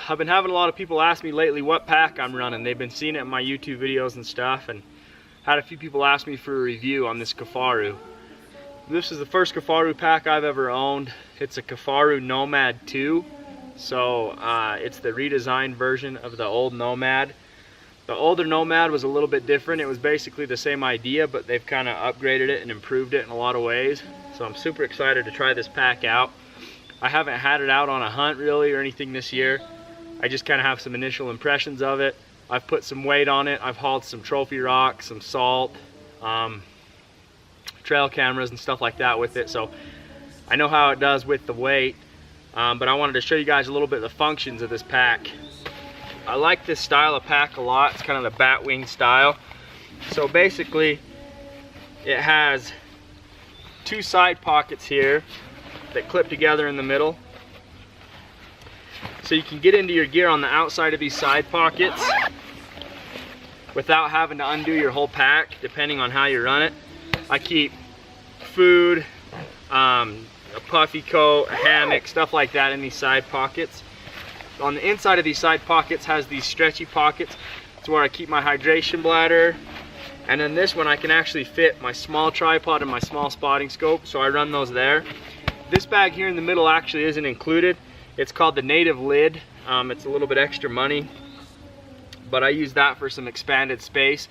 I've been having a lot of people ask me lately what pack I'm running. They've been seeing it in my YouTube videos and stuff, and had a few people ask me for a review on this Kifaru. This is the first Kifaru pack I've ever owned. It's a Kifaru Nomad 2. So it's the redesigned version of the old Nomad. The older Nomad was a little bit different. It was basically the same idea, but they've kind of upgraded it and improved it in a lot of ways. So I'm super excited to try this pack out. I haven't had it out on a hunt really or anything this year. I just kind of have some initial impressions of it. I've put some weight on it. I've hauled some trophy rock, some salt, trail cameras and stuff like that with it. So I know how it does with the weight. But I wanted to show you guys a little bit of the functions of this pack. I like this style of pack a lot. It's kind of the bat wing style. So basically it has two side pockets here that clip together in the middle. So you can get into your gear on the outside of these side pockets without having to undo your whole pack, depending on how you run it. I keep food, a puffy coat, a hammock, stuff like that in these side pockets. On the inside of these side pockets has these stretchy pockets. It's where I keep my hydration bladder. And then this one I can actually fit my small tripod and my small spotting scope, so I run those there. This bag here in the middle actually isn't included. It's called the native lid. It's a little bit extra money, but I use that for some expanded space.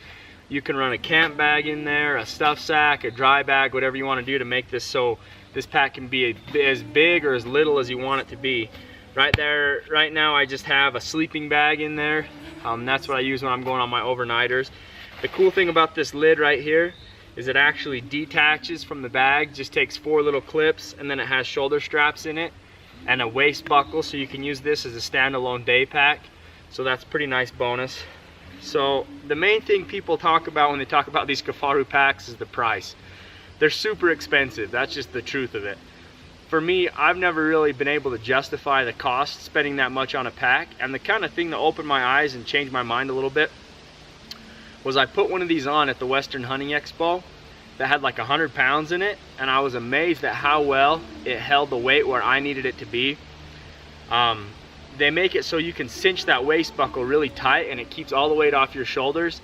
You can run a camp bag in there, a stuff sack, a dry bag, whatever you want to do to make this so this pack can be as big or as little as you want it to be. Right there, right now I just have a sleeping bag in there. That's what I use when I'm going on my overnighters. The cool thing about this lid right here is it actually detaches from the bag, just takes 4 little clips, and then it has shoulder straps in it and a waist buckle, so you can use this as a standalone day pack. So that's a pretty nice bonus. So the main thing people talk about when they talk about these Kifaru packs is the price. They're super expensive. That's just the truth of it. For me, I've never really been able to justify the cost spending that much on a pack, and the kind of thing that opened my eyes and changed my mind a little bit was I put one of these on at the Western Hunting Expo that had like 100 pounds in it, and I was amazed at how well it held the weight where I needed it to be. They make it so you can cinch that waist buckle really tight and it keeps all the weight off your shoulders.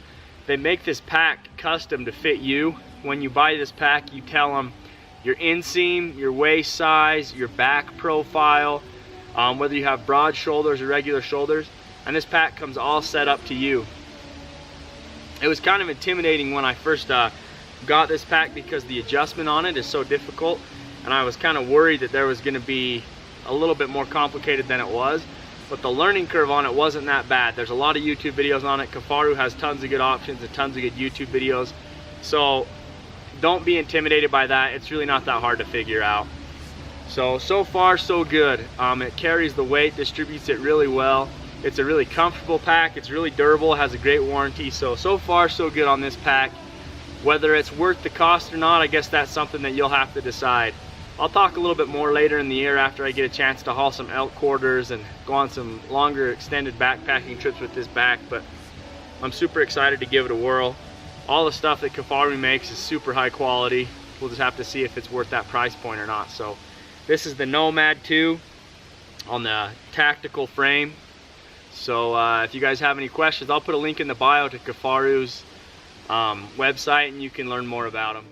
They make this pack custom to fit you. When you buy this pack, you tell them your inseam, your waist size, your back profile, whether you have broad shoulders or regular shoulders, and this pack comes all set up to you. It was kind of intimidating when I first got this pack because the adjustment on it is so difficult, and I was kind of worried that there was going to be a little bit more complicated than it was, but the learning curve on it wasn't that bad. There's a lot of YouTube videos on it. Kifaru has tons of good options and tons of good YouTube videos, so don't be intimidated by that. It's really not that hard to figure out. So far so good. It carries the weight, distributes it really well. It's a really comfortable pack. It's really durable, has a great warranty. So far so good on this pack. Whether it's worth the cost or not, I guess that's something that you'll have to decide. I'll talk a little bit more later in the year after I get a chance to haul some elk quarters and go on some longer extended backpacking trips with this pack, but I'm super excited to give it a whirl. All the stuff that Kifaru makes is super high quality. We'll just have to see if it's worth that price point or not. So this is the Nomad 2 on the tactical frame. So if you guys have any questions, I'll put a link in the bio to Kifaru's website and you can learn more about them.